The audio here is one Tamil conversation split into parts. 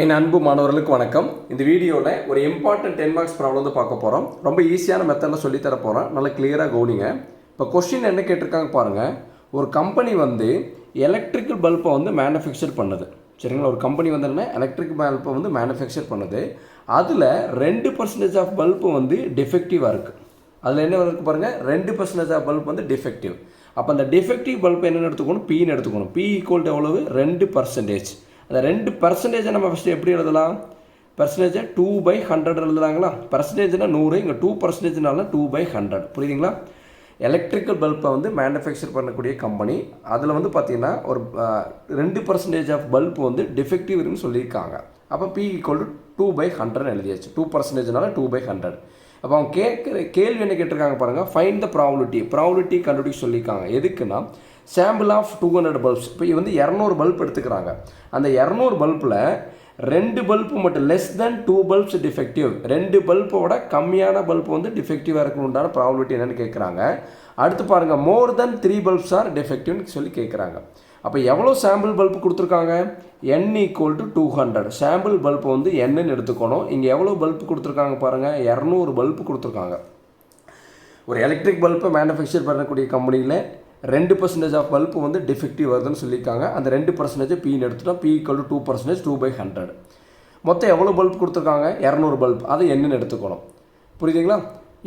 என் அன்பு மாணவர்களுக்கு வணக்கம். இந்த வீடியோவில் ஒரு இம்பார்ட்டன்ட் 10 மார்க்ஸ் ப்ராப்ளம் வந்து பார்க்க போகிறோம். ரொம்ப ஈஸியான மெத்தடில் சொல்லித்தர போகிறோம். நல்லா கிளியராக கவனிங்க. இப்போ கொஸ்டின் என்ன கேட்டிருக்காங்க பாருங்கள். ஒரு கம்பெனி வந்து எலக்ட்ரிக்கல் பல்பை வந்து மேனுஃபேக்சர் பண்ணுது. சரிங்களா? ஒரு கம்பெனி வந்து என்ன எலக்ட்ரிக் பல்பை வந்து மேனுஃபேக்சர் பண்ணுது. அதில் 2% ஆஃப் பல்பு வந்து டிஃபெக்டிவாக இருக்குது. அதில் என்ன இருக்குது பாருங்கள், 2% ஆஃப் பல்ப் வந்து டிஃபெக்டிவ். அப்போ அந்த டிஃபெக்டிவ் பல்ப் என்னென்னு எடுத்துக்கணும், பின்னு எடுத்துக்கணும். பி ஈக்குவல் டு எவ்வளவு, 2%. அந்த 2% நம்ம ஃபஸ்ட்டு எப்படி எழுதலாம்? பர்சன்டேஜை 2/100 எழுதுறாங்களா? பர்சன்டேஜ்னா 100, இங்கே 2%னால 2/100. புரியுதுங்களா? எலக்ட்ரிக்கல் பல்பை வந்து மேனுஃபேக்சர் பண்ணக்கூடிய கம்பெனி, அதில் வந்து பார்த்தீங்கன்னா ஒரு 2% ஆஃப் பல்ப் வந்து டிஃபெக்டிவ் இருக்குன்னு சொல்லியிருக்காங்க. அப்போ பி ஈக்குவல் டு 2/100 எழுதியாச்சு. 2%னால 2/100. அப்போ அவங்க கேள்வி என்ன கேட்டிருக்காங்க பாருங்கள், ஃபைண்ட் த ப்ராபபிலிட்டி கண்டுபிடிக்க சொல்லியிருக்காங்க. எதுக்குன்னா சாம்பிள் ஆஃப் 200 பல்ப்ஸ். இப்போ இது வந்து 200 பல்ப் எடுத்துக்கிறாங்க. அந்த 200 பல்பில் 2 பல்ப்பு மட்டும் லெஸ் தென் 2 பல்ப்ஸ் டிஃபெக்டிவ், 2 பல்போட கம்மியான பல்ப் வந்து டிஃபெக்டிவாக இருக்கணுன்றான ப்ராபபிலிட்டி என்னென்னு கேட்குறாங்க. அடுத்து பாருங்கள், மோர் தென் 3 பல்ப்ஸ் ஆர் டிஃபெக்டிவ்னு சொல்லி கேட்குறாங்க. அப்போ எவ்வளோ சாம்பிள் பல்ப் கொடுத்துருக்காங்க? n equal to 200. Sample bulb வந்து என்னன்னு எடுத்துக்கணும். இங்கே எவ்வளோ பல்ப் கொடுத்துருக்காங்க பாருங்கள், 200 பல்ப் கொடுத்துருக்காங்க. ஒரு எலக்ட்ரிக் பல்பை மேனுஃபேக்சர் பண்ணக்கூடிய கம்பெனியில் 2% ஆஃப் பல்ப் வந்து டிஃபெக்டிவ் வருதுன்னு சொல்லியிருக்காங்க. அந்த 2% பின்னு எடுத்துட்டோம். P equal to 2%, 2/100. மொத்தம் எவ்வளோ பல்ப் கொடுத்துருக்காங்க? 200 பல்ப். அதை என்னன்னு எடுத்துக்கணும். புரியுதுங்களா?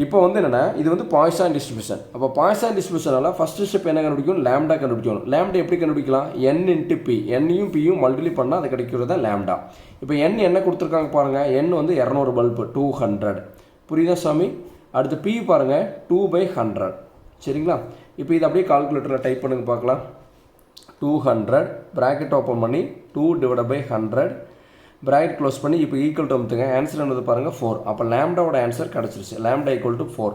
இப்போ வந்து என்னென்னா, இது வந்து பாய்சான் டிஸ்ட்ரிபியூஷன். அப்போ பாய்சான் டிஸ்ட்ரிபியூஷனால் ஃபஸ்ட்டு ஸ்டெப் என்ன கண்டுபிடிக்கணும்? லேம்டா கண்டுபிடிக்கணும். லேம்டா எப்படி கண்டுபிடிக்கலாம்? n into P. என்னையும் பியும் மல்டிப்ளை பண்ணால் அது கிடைக்கிறது தான் லேம்டா. இப்போ n என்ன கொடுத்துருக்காங்க பாருங்கள், n வந்து 200 பல்ப், 200. புரியுதா சாமி? அடுத்து பி பாருங்கள், 2/100. சரிங்களா? இப்போ இது அப்படியே கால்குலேட்டரில் டைப் பண்ணுங்க பார்க்கலாம். 200 ப்ராக்கெட் ஓப்பன் பண்ணி 2/100 ப்ராக்கெட் க்ளோஸ் பண்ணி இப்போ ஈக்குவல் டு வந்துங்க. ஆன்சர் என்னது பாருங்கள், 4. அப்போ லேம்டாவோட ஆன்சர் கிடச்சிருச்சு. Lambda equal to 4.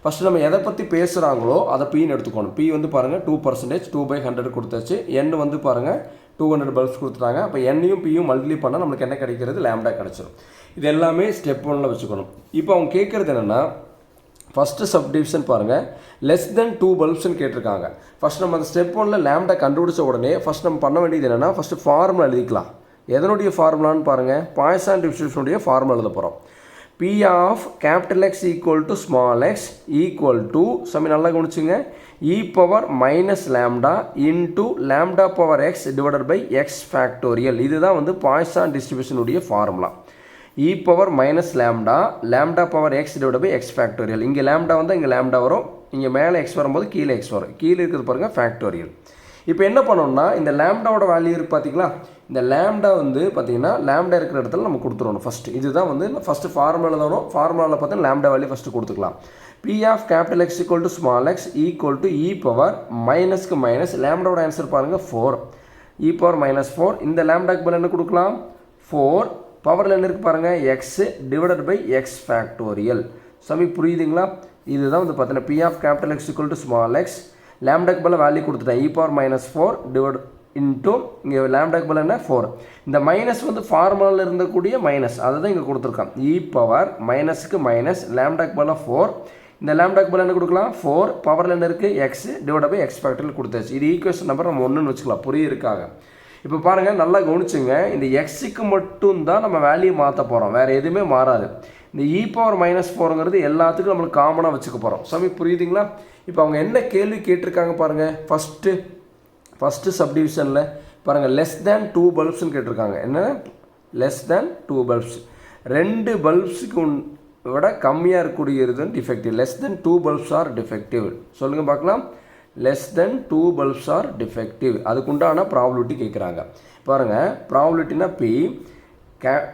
ஃபஸ்ட்டு நம்ம எதை பற்றி பேசுகிறாங்களோ அதை பின்னு எடுத்துக்கணும். பி வந்து பாருங்கள் 2%, 2/100 கொடுத்தாச்சு. n வந்து பாருங்கள் 200 பல்ப்ஸ் கொடுத்துட்டாங்க. அப்போ என்னையும் பியும் மல்டிப்ளை பண்ணால் நம்மளுக்கு என்ன கிடைக்கிறது? லேம்டா கிடச்சிடும். இது எல்லாமே ஸ்டெப் 1ல் வச்சுக்கணும். இப்போ அவங்க கேட்குறது என்னென்னா, ஃபஸ்ட்டு சப்டிவிஷன் பாருங்கள், லெஸ் தென் 2 பல்ப்ஸ்ன்னு கேட்டிருக்காங்க. ஃபஸ்ட் நம்ம அந்த ஸ்டெப் 1ல் லேம்டா கண்டுபிடிச்ச உடனே ஃபஸ்ட் நம்ம பண்ண வேண்டியது என்னென்னா, ஃபஸ்ட்டு ஃபார்முலா எழுதிக்கலாம். எதனுடைய ஃபார்முலான்னு பாருங்கள், பாய்சான் டிஸ்ட்ரிபியூஷனுடைய ஃபார்முலா எழுத போகிறோம். P of capital X equal to small x equal to சமி நல்லா கவனிச்சுங்க, e power minus lambda into lambda power x divided by x factorial. இதுதான் வந்து பாய்சான் டிஸ்ட்ரிபியூஷனுடைய formula. E power minus lambda, lambda power x divide by x factorial. இங்கே லேம்டா வந்து இங்கே லேம்டா வரும், இங்கே மேலே எக்ஸ் வரும்போது கீழே எக்ஸ் வரும். கீழே இருக்கிறது பாருங்கள் ஃபேக்டோரியல். இப்போ என்ன பண்ணோம்னா, இந்த லேம்டாவோட வேல்யூ இருக்குது பார்த்தீங்களா, இந்த லேம்டா வந்து பார்த்தீங்கன்னா லேம்டா இருக்கிற இடத்துல நம்ம கொடுத்துருவோம். ஃபஸ்ட்டு இதுதான் வந்து ஃபஸ்ட்டு ஃபார்முலா தான் வரும். ஃபார்முலாவில் பார்த்தீங்கன்னா லேம்டா வேல்யூ ஃபஸ்ட்டு கொடுத்துக்கலாம். P of capital X equal to small x equal to e power மைனஸ்க்கு மைனஸ், லேம்டாவோட ஆன்சர் பாருங்கள் 4. E power minus 4. இந்த லேம்டாக்கு பதில் என்ன கொடுக்கலாம்? 4. பவரில் என்ன இருக்குது பாருங்கள், x divided by x factorial. சமி புரியுதுங்களா? இதுதான் வந்து பார்த்தீங்கன்னா P of capital X equal to small x, லேம்டாக்கு பதில் வேல்யூ கொடுத்துட்டேன். E power minus 4 divide into இங்கே லேம்டாக்கு பதில் என்ன 4. இந்த மைனஸ் வந்து ஃபார்முலாவில் இருந்தக்கூடிய மைனஸ், அதை தான் இங்கே கொடுத்துருக்கான். இ பவர் மைனஸுக்கு மைனஸ், லேம்டாக்கு பதில் 4. இந்த லேம்டாக்கு பதில் என்ன கொடுக்கலாம்? 4. பவரில் என்ன இருக்குது? X divide by x factorial கொடுத்தாச்சு. இது ஈக்குவேஷன் நம்பர் நம்ம 1ன்னு வச்சுக்கலாம் புரியிருக்காங்க. இப்போ பாருங்கள் நல்லா கவனிச்சுங்க, இந்த எக்ஸுக்கு மட்டும்தான் நம்ம வேல்யூ மாற்ற போகிறோம், வேறு எதுவுமே மாறாது. இந்த இ பவர் மைனஸ் 4ங்கிறது எல்லாத்துக்கும் நம்மளுக்கு காமனாக வச்சுக்க போகிறோம். சமி புரியுதுங்களா? இப்போ அவங்க என்ன கேள்வி கேட்டிருக்காங்க பாருங்கள், ஃபஸ்ட்டு சப்டிவிஷனில் பாருங்கள், லெஸ் தேன் 2 பல்ப்ஸ்ன்னு கேட்டிருக்காங்க. என்ன? Less than 2 bulbs. 2 பல்ப்ஸுக்கு விட கம்மியாக இருக்கக்கூடியது defective. Less than 2 bulbs are defective. சொல்லுங்கள் பார்க்கலாம். Less than 2 bulbs are defective. அதுக்குண்டான ப்ராபபிலிட்டி கேட்குறாங்க. பாருங்கள், ப்ராபபிலிட்டினா பி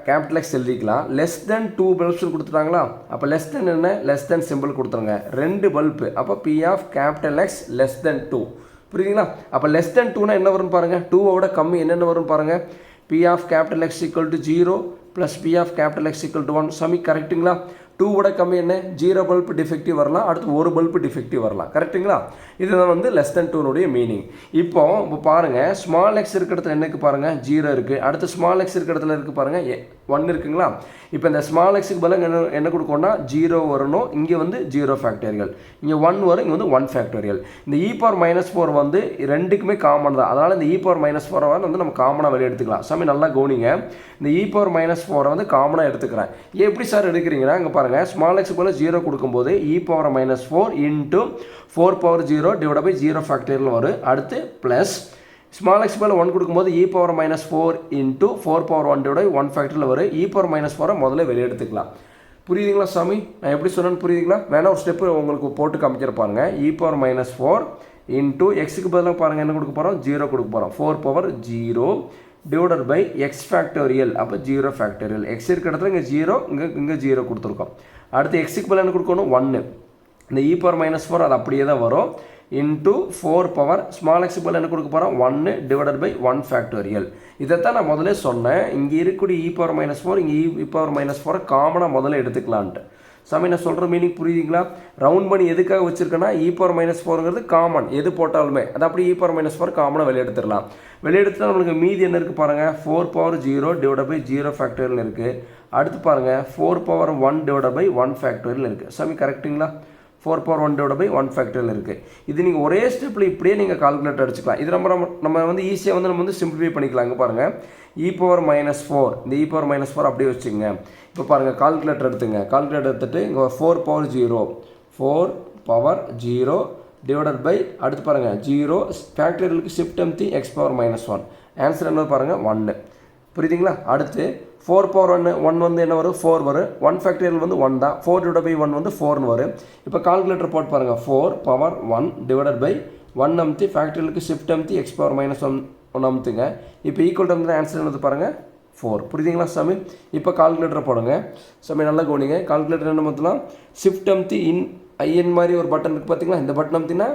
கேபிட்டல் எக்ஸ் எழுதிக்கலாம். லெஸ் தென் 2 பல்ப்ஸ்னு கொடுத்துட்டாங்களா? அப்போ லெஸ் தென் என்ன? லெஸ் தென் சிம்பிள் கொடுத்துருங்க. 2 பல்பு. அப்போ P of capital X less than 2. புரியுதுங்களா? அப்போ லெஸ் தென் 2னா என்ன வரும்னு பாருங்கள், 2வோட கம்மி என்னென்ன வரும்னு பாருங்கள். P of capital X equal to 0 plus P of capital X equal to 1. சமி கரெக்டுங்களா? 2வோட கம்மி என்ன? 0 பல்ப் டிஃபெக்டிவ் வரலாம், அடுத்து 1 பல்ப் டிஃபெக்டிவ் வரலாம். கரெக்டுங்களா? இதுதான் வந்து லெஸ் தென் 2னுடைய மீனிங். இப்போ பாருங்கள், ஸ்மால் எக்ஸ் இருக்கிற இடத்துல என்னக்கு பாருங்கள் 0 இருக்குது. அடுத்து ஸ்மால் எக்ஸ் இருக்கிற இடத்துல இருக்குது பாருங்கள் 1 இருக்குங்களா. இப்போ இந்த ஸ்மால் எக்ஸுக்கு பதிலாக என்ன கொடுக்கணும்னா 0 வரணும். இங்கே வந்து 0 ஃபேக்டோரியல், இங்கே 1 வரும், இங்கே வந்து 1 ஃபேக்டோரியல். இந்த e⁻⁴ வந்து ரெண்டுக்குமே காமன் தான். அதனால் இந்த e⁻⁴ வந்து நம்ம காமனாக வெளியே எடுத்துக்கலாம். சாமி நல்லா கவனிங்க, இந்த e⁻⁴ வந்து காமனாக எடுத்துக்கிறேன். எப்படி சார் எடுக்கிறீங்கன்னா இங்கே பாருங்கள், ஸ்மால் எக்ஸுக்கு பதிலாக 0 கொடுக்கும்போது e⁻⁴ into 4⁻0 divide by 0 factorial வரும். அடுத்து ப்ளஸ் ஸ்மால் எக்ஸ் மேலே 1 கொடுக்கும்போது e⁻⁴ இன்ட்டு 4⁻1 டிவைட் 1 ஃபேக்டரியில் வரும். e⁻⁴ முதல்ல வெளியே எடுத்துக்கலாம். புரியுதுங்களா சாமி? நான் எப்படி சொன்னேன்னு புரியுதுங்களா? வேணா ஒரு ஸ்டெப்பு உங்களுக்கு போட்டு காமிக்கிறப்பாருங்க. e⁻⁴ இன்ட்டு எக்ஸுக்கு பதிலாக பாருங்கள் என்ன கொடுக்க போகிறோம், 0 கொடுக்க போகிறோம். 4⁻0 டிவைடட் பை எக்ஸ் ஃபேக்டோரியல், அப்போ 0 ஃபேக்டோரியல். எக்ஸ் இருக்கிற இடத்துல இங்கே 0, இங்கே 0 கொடுத்துருக்கோம். அடுத்து எக்ஸுக்கு பதிலாக என்ன கொடுக்கணும், 1. இந்த e⁻⁴ அது அப்படியே தான் வரும். இன்ட்டு 4 ஸ்மால் எக்ஸுக்கு பதில் என்ன கொடுக்க போகிறோம், 1 டிவைடட் பை 1 ஃபேக்டோரியல். இதைத்தான் நான் முதல்ல சொன்னேன். இங்கே இருக்கக்கூடிய e⁻⁴ இங்கே e⁻⁴ காமனாக முதல்ல எடுத்துக்கலான்ட்டு. சாமி நான் சொல்கிற மீனிங் புரியுதுங்களா? ரவுண்ட் பண்ணி எதுக்காக வச்சுருக்கேன்னா e⁻⁴ காமன், எது போட்டாலுமே அது அப்படி e⁻⁴ காமனாக வெளியெடுத்துடலாம். வெளியெடுத்துட்டா நம்மளுக்கு மீதி என்ன இருக்குது பாருங்கள், 4⁻0 டிவைட் பை 0 ஃபேக்டோரியல் இருக்குது. அடுத்து பாருங்கள் 4⁻1 டிவைட் பை 1 ஃபேக்டோரியல் இருக்குது. சாமி கரெக்டுங்களா? 4⁻1 டிவைட் பை 1 ஃபேக்டோரியல் இருக்குது. இது நீங்கள் ஒரே ஸ்டெப்பில் இப்படியே நீங்கள் கால்குலேட்டர் அடிச்சுக்கலாம். இது நம்ம வந்து ஈஸியாக வந்து நம்ம வந்து சிம்பிளிஃபை பண்ணிக்கலாம். இங்கே பாருங்கள் e⁻⁴ இந்த e⁻⁴ அப்படியே வச்சுங்க. இப்போ பாருங்கள் கால்குலேட்டர் எடுத்துங்க. கால்குலேட்டர் எடுத்துகிட்டு இங்கே 4⁻0 டிவைடட் பை அடுத்து பாருங்கள் 0 ஃபேக்டோரியலுக்கு ஷிஃப்ட் எம்டி x⁻⁻1. ஆன்சர் என்ன பாருங்கள் 1. புரியுதுங்களா? அடுத்து 4⁻1 வந்து என்ன வரும், 4 வரும். 1 ஃபேக்டோரியல் வந்து 1 தான். 4 டிவைட் பை 1 வந்து 4னு வரும். இப்போ கால்குலேட்டர் போட்டு பாருங்கள், 4⁻1 டிவைடட் பை 1 அமுத்தி ஃபேக்டோரியலுக்கு ஷிஃப்ட் அமுத்தி x⁻⁻1 அமுத்துங்க. இப்போ ஈக்குவல் டு ஆன்சர் என்னது பாருங்கள் 4. புரியுதுங்களா சாமி? இப்போ கால்குலேட்டரை போடுங்க. சாமி நல்லா கவனிங்க. கால்குலேட்டர் என்ன மாற்றலாம், ஷிஃப்ட் அமுத்தி ஐஎன் மாதிரி ஒரு பட்டன் இருக்குது பார்த்தீங்களா, இந்த பட்டன் அமுத்தினா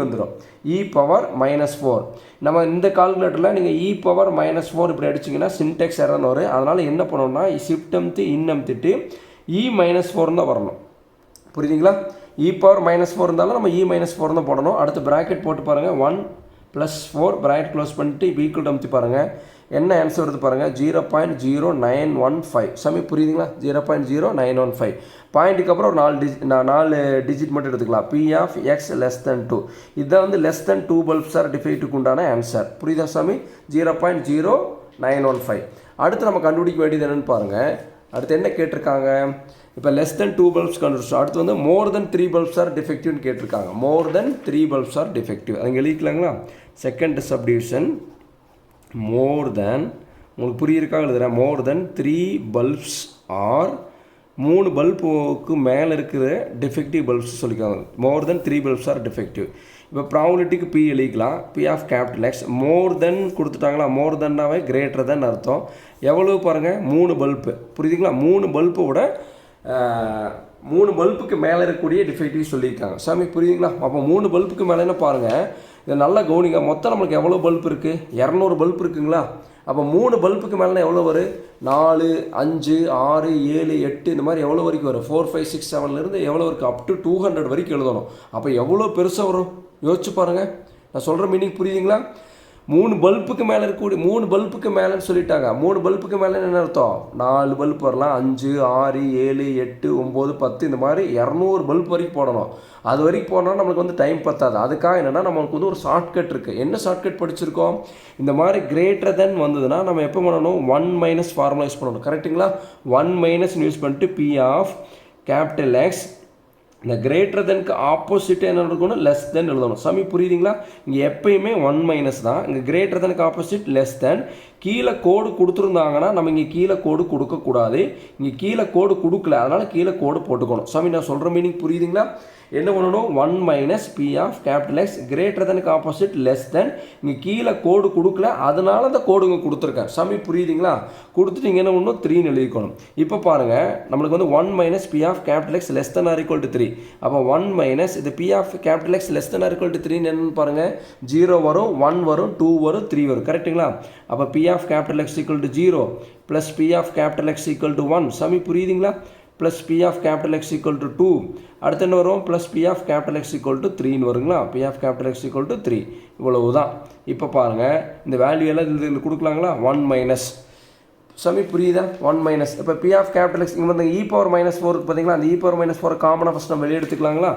வந்துடும். e⁻⁻4 நம்ம இந்த கால்குலேட்டரில் நீங்கள் e⁻⁻4 இப்படி அடிச்சிங்கன்னா சின்டெக்ஸ் எரர்னு வரும். அதனால் என்ன பண்ணணும்னா ஷிஃப்ட் அமுத்தி அமுத்திட்டு e-4 தான் வரணும். புரியுதுங்களா? e⁻⁻4 இருந்தாலும் நம்ம e-4 தான் போடணும். அடுத்து ப்ராக்கெட் போட்டு பாருங்கள், 1 + 4 ப்ராக்கெட் க்ளோஸ் பண்ணிட்டு இப்போ ஈக்குவல் அமுத்தி பாருங்கள், என்ன ஆன்சர் வருது பாருங்கள், 0.0915. சாமி புரியுதுங்களா? 0.0915. பாயிண்ட்டுக்கு அப்புறம் ஒரு 4 டிஜிட் மட்டும் எடுத்துக்கலாம். P(x) <2). இதுதான் வந்து <2 பல்ப்ஸ் ஆர் டிஃபெக்ட்டுக்கு உண்டான ஆன்சர். புரியுதா சாமி? 0.0915. அடுத்து நம்ம கண்டுபிடிக்க வேண்டியது என்னென்னு பாருங்கள். அடுத்து என்ன கேட்டிருக்காங்க, இப்போ <2 பல்ப்ஸ் கண்டுபிடிச்சோம். அடுத்து வந்து (3 பல்ப்ஸ் ஆர் டிஃபெக்டிவ்னு கேட்டிருக்காங்க. (3 பல்ப்ஸ் ஆர் டிஃபெக்டிவ் அது எழுதிக்கலாங்களா? செகண்ட் சப்டிவிஷன் உங்களுக்கு புரியிருக்காக எழுதுகிறேன். (3 பல்ப்ஸ் ஆர் 3 பல்புக்கு மேலே இருக்கிற டிஃபெக்டிவ் பல்ப்ஸ் சொல்லிக்காங்க. (3 பல்ப்ஸ் ஆர் டிஃபெக்டிவ். இப்போ ப்ராபபிலிட்டிக்கு P எழுதிக்கலாம். P(X) கொடுத்துட்டாங்களா, மோர் தென்னாவே கிரேட்டர் தென் அர்த்தம். எவ்வளவு பாருங்கள், 3 பல்பு. புரியுதுங்களா? 3 பல்போட 3 பல்புக்கு மேலே இருக்கக்கூடிய டிஃபெக்டிவ் சொல்லியிருக்காங்க. சாமி புரியுதுங்களா? அப்போ 3 பல்புக்கு மேலேன்னு பாருங்கள், இதை நல்லா கவனிங்க. மொத்தம் நம்மளுக்கு எவ்வளோ பல்ப் இருக்குது, 200 பல்ப் இருக்குங்களா. அப்போ 3 பல்புக்கு மேலே எவ்வளோ வரும், 4, 5, 6, 7, 8 இந்த மாதிரி எவ்வளோ வரைக்கும் வரும், 4, 5, 6, 7லேருந்து எவ்வளோ இருக்குது, அப் டு 200 வரைக்கும் எழுதணும். அப்போ எவ்வளோ பெருசாக வரும் யோசிச்சு பாருங்கள். நான் சொல்கிற மீனிங் புரியுதுங்களா? 3 பல்புக்கு மேலே இருக்கக்கூடிய 3 பல்புக்கு மேலேன்னு சொல்லிட்டாங்க. 3 பல்புக்கு மேலே என்ன அர்த்தம், 4 பல்ப் வரலாம், 5, 6, 7, 8, 9, 10 இந்த மாதிரி 200 பல்ப் வரைக்கும் போடணும். அது வரைக்கும் போனால் நம்மளுக்கு வந்து டைம் பத்தாது. அதுக்காக என்னென்னா நம்மளுக்கு வந்து ஒரு ஷார்ட்கட் இருக்குது. என்ன ஷார்ட்கட் படிச்சிருக்கோம், இந்த மாதிரி கிரேட்டர் தென் வந்ததுன்னா நம்ம எப்போ பண்ணணும், 1- ஃபார்முலா யூஸ் பண்ணணும். கரெக்டுங்களா? 1- யூஸ் பண்ணிட்டு P(X) இந்த கிரேட்டர் தென்க்கு ஆப்போசிட் என்ன இருக்கணும், லெஸ் தென் எழுதணும். சாமி புரியுதுங்களா? இங்கே எப்பயுமே 1- தான். இங்கே கிரேட்டர் தெனுக்கு ஆப்போசிட் லெஸ் தென். கீழே கோடு கொடுத்துருந்தாங்கன்னா நம்ம இங்கே கீழே கோடு கொடுக்கக்கூடாது. இங்கே கீழே கோடு கொடுக்கல, அதனால் கீழே கோடு போட்டுக்கணும். சாமி நான் சொல்கிற மீனிங் புரியுதுங்களா? என்ன பண்ணணும், 1- P(X) கிரேட்டர் தெனுக்கு ஆப்போசிட் லெஸ் தென். இங்கே கீழே கோடு கொடுக்கல, அதனால அந்த கோடுங்க கொடுத்துருக்கேன். சாமி புரியுதுங்களா? கொடுத்துட்டு இங்கே என்ன பண்ணணும், 3ன்னு எழுதிக்கணும். இப்போ பாருங்கள், நம்மளுக்கு வந்து 1- P(X) less than or equal to 3. அப்போ 1- இது P(X) less than or equal to 3 என்னன்னு பாருங்கள், 0 வரும், 1 வரும், 2 வரும், 3 வரும். கரெக்டுங்களா? அப்போ P(X) equal to 0 plus P(X) equal to 1. சாமி புரியுதுங்களா? Plus P(X) equal to 2. அடுத்து என்ன வரும், ப்ளஸ் P(X) ஈக்குவல் டு 3ன்னு வருங்களா. P(X) equal to 3. இவ்வளவு தான். இப்போ பாருங்கள், இந்த வேல்யூ எல்லாம் இதில் கொடுக்கலாங்களா. 1- சாமி புரியுதா? 1 மைனஸ் இப்போ பி ஆஃப் கேபிட்டல் எக்ஸ் இங்கே வந்து இ பவர் மைனஸ் 4 பார்த்தீங்களா, அந்த இ பவர் மைனஸ் 4 காமனாக ஃபஸ்ட் நம்ம வெளியே எடுத்துக்கலாங்களா?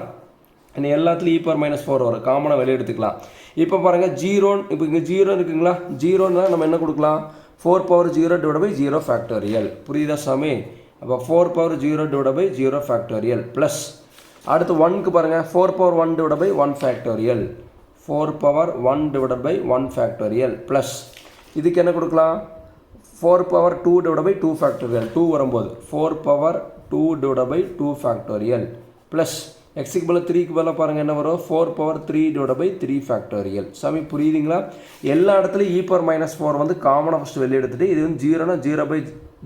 இன்னும் எல்லாத்துலையும் இ பவர் மைனஸ் 4 வரும், காமனாக வெளியே எடுத்துக்கலாம். இப்போ பாருங்கள் ஜீரோன்னு, இப்போ இங்கே ஜீரோ இருக்குங்களா, ஜீரோன்னா நம்ம என்ன கொடுக்கலாம், 4 பவர் 0 டிவைட் பை 0 ஃபேக்டோரியல். புரியுதா சாமி? அப்போ 4 power 0 divide by 0 factorial plus அடுத்து 1க்கு பாருங்கள் 4 power 1 divide by 1 factorial, 4 power 1 divide by 1 factorial plus இதுக்கு என்ன கொடுக்கலாம், 4 பவர் 2 டிவைட் பை 2 ஃபேக்டோரியல், 2 வரும்போது 4 power 2 divide by 2 factorial plus எக்ஸுக்கு பதில் 3க்கு பதிலாக பாருங்கள் என்ன வரும், 4 பவர் 3 டிவைட் பை 3 ஃபேக்டோரியல். சாமி புரியுதுங்களா? எல்லா இடத்துலையும் இ பவர் மைனஸ் 4 வந்து காமனாக ஃபஸ்ட்டு வெளியே எடுத்துகிட்டு இது வந்து 0னா 0 பை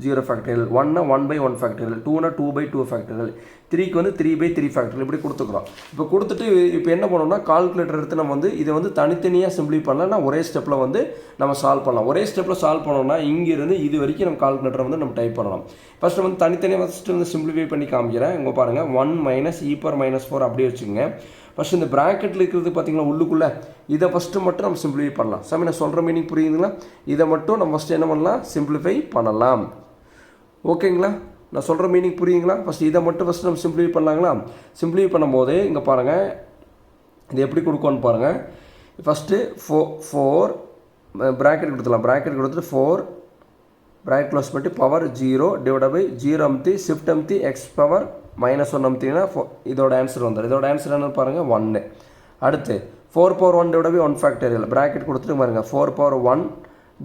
0 ஃபேக்டோரியல், 1னா 1 பை 1 ஃபேக்டோரியல், 2னா 2 பை 2 ஃபேக்டோரியல், 3க்கு வந்து 3 பை 3 ஃபேக்டோரியல் இப்படி கொடுத்துக்குறோம். இப்போ கொடுத்துட்டு இப்போ என்ன பண்ணோம்னா கால்குலேட்டர் எடுத்து நம்ம வந்து இதை வந்து தனித்தனியாக சிம்பிளி பண்ணலாம்னா ஒரே ஸ்டெப்பில் வந்து நம்ம சால்வ் பண்ணலாம். ஒரே ஸ்டெப்பில் சால்வ் பண்ணோம்னா இங்கிருந்து இது வரைக்கும் நம்ம கால்குலேட்டரை வந்து நம்ம டைப் பண்ணலாம். ஃபஸ்ட்டு வந்து தனித்தனியாக ஃபஸ்ட்டு வந்து சிம்பிளிஃபை பண்ணி காமிக்கிறேன். இங்கே பாருங்கள் 1 மைனஸ் இ பவர் மைனஸ் 4 அப்படியே வச்சுக்கோங்க. ஃபஸ்ட்டு இந்த ப்ராக்கெட்டில் இருக்கிறது பார்த்தீங்கன்னா உள்ளுக்குள்ளே இதை ஃபஸ்ட்டு மட்டும் நம்ம சிம்பிளிஃபை பண்ணலாம். சாமி நான் சொல்கிற மீனிங் புரியுதுங்களா? இதை மட்டும் நம்ம ஃபஸ்ட்டு என்ன பண்ணலாம், சிம்பிளிஃபை பண்ணலாம். ஓகேங்களா? நான் சொல்கிற மீனிங் புரியுங்களா? ஃபஸ்ட்டு இதை மட்டும் ஃபஸ்ட்டு நம்ம சிம்பிளிஃபை பண்ணலாங்களா? சிம்பிளிஃபை பண்ணும்போது இங்கே பாருங்கள் இது எப்படி கொடுக்கோன்னு பாருங்கள். ஃபஸ்ட்டு 4 ப்ராக்கெட் கொடுத்துலாம், ப்ராக்கெட் கொடுத்துட்டு 4 ப்ராக்கெட் க்ளோஸ் பண்ணிட்டு பவர் 0 டிவைட் பை 0 அமுத்தி ஷிஃப்ட் அமுத்தி எக்ஸ் பவர் -1 அமுத்திங்கன்னா இதோட ஆன்சர் வந்துடும். இதோட ஆன்சர் என்னன்னு பாருங்கள் 1. அடுத்து 4 power 1 divide by 1 factorial bracket கொடுத்துட்டு பாருங்கள் 4 பவர் 1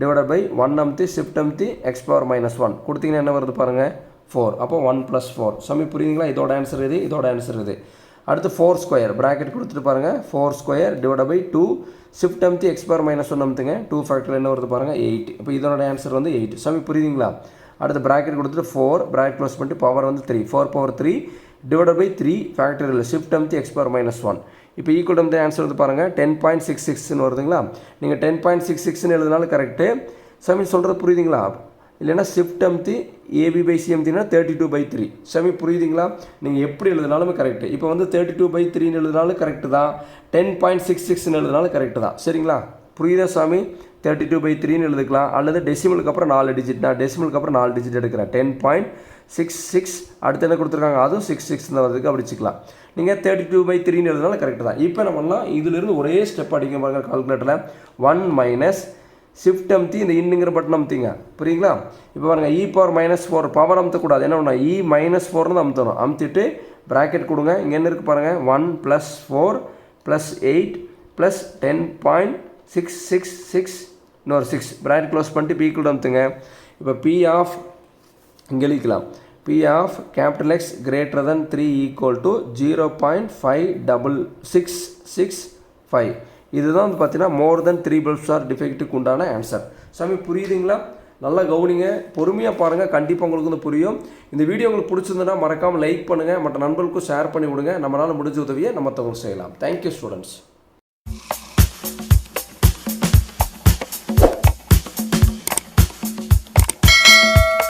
டிவைட் பை 1 அமுத்தி ஷிஃப்ட் அமுத்தி எக்ஸ் பவர் -1 கொடுத்தீங்கன்னா என்ன வருது பாருங்கள் 4. அப்போ 1 + 4. சமி புரியுதுங்களா? இதோட ஆன்சர் இது, இதோட ஆன்சர் இது. அடுத்து 4 ஸ்கொயர் ப்ராக்கெட் கொடுத்துட்டு பாருங்கள் 4 ஸ்கொயர் டிவைட் பை 2 ஷிஃப்ட் அமுத்தி எக்ஸ் பவர் -1 அமுத்துங்க 2 ஃபேக்டோரியல் என்ன வருது பாருங்கள் 8. இப்போ இதோட ஆன்சர் வந்து 8. சமி புரியுதுங்களா? அடுத்து ப்ராக்கெட் கொடுத்துட்டு 4 ப்ராக்கெட் க்ளோஸ் பண்ணிட்டு பவர் வந்து 3 4 power 3 divide by 3 factorial shift அமுத்தி எக்ஸ் பவர் -1 இப்போ ஈக்குவல் டு ஆன்சர் வந்து பாருங்கள் 10.66ன்னு வருதுங்களா? நீங்கள் 10.66ன்னு எழுதினாலும் கரெக்டு. சமி சொல்கிறது புரியுதுங்களா? இல்லைன்னா ஷிஃப்ட் அமுத்தி ஏபி பை சி அமுத்தினா 32/3. சமி புரியுதுங்களா? நீங்கள் எப்படி எழுதினாலுமே கரெக்டு. இப்போ வந்து 32/3ன்னு எழுதினாலும் கரெக்டு தான், 10.66ன்னு எழுதினாலும் கரெக்டு தான். சரிங்களா? புரியுதா சாமி? 32/3ன்னு எழுதிக்கலாம். அல்லது டெசிமலுக்கு அப்புறம் 4 டிஜிட், நான் டெசிமலுக்கு அப்புறம் 4 டிஜிட் எடுக்கிறேன். 10.66 அடுத்து என்ன கொடுத்துருக்காங்க, அதுவும் 66 வரதுக்கு அப்படி வச்சுக்கலாம். நீங்கள் 32/3ன்னு எழுதினாலும் கரெக்டு தான். இப்போ நம்மலாம் இதிலிருந்து ஒரே ஸ்டெப் அடிக்க பாருங்க கால்குலேட்டரில் 1 மைனஸ் ஷிஃப்ட் அமுத்தி இந்த இன்னுங்கிற பட்டன் அமுத்திங்க. புரியுங்களா? இப்போ பாருங்கள் இ பவர் -4 பவர் அமுத்தக்கூடாது, என்ன பண்ணால் இ -4ன்னு அமுத்தணும். அமுத்திட்டு ப்ராக்கெட் கொடுங்க. இங்கே என்ன இருக்குது பாருங்கள் 1 + 4 + 8 + 10.666 இன்னொரு 6 ப்ராக்கெட் க்ளோஸ் பண்ணிட்டு பி கூட அமுத்துங்க. இப்போ பி ஆஃப் இங்கே எழுதிக்கலாம், P of capital X greater than 3 equal to 0.5665. இதுதான் வந்து பார்த்தீங்கன்னா மோர் தென் 3 பல்ப்ஸ் ஆர் டிஃபெக்ட்டுக்கு உண்டான ஆன்சர். சாமி புரியுதுங்களா? நல்லா கவனிங்க, பொறுமையாக பாருங்கள், கண்டிப்பாக உங்களுக்கு வந்து புரியும். இந்த வீடியோ உங்களுக்கு பிடிச்சிருந்ததுன்னா மறக்காமல் லைக் பண்ணுங்கள், மற்ற நண்பர்களுக்கும் ஷேர் பண்ணி விடுங்க. நம்மளால் முடிஞ்ச உதவியை நம்ம மற்றவங்களுக்கு செய்யலாம். Thank you students.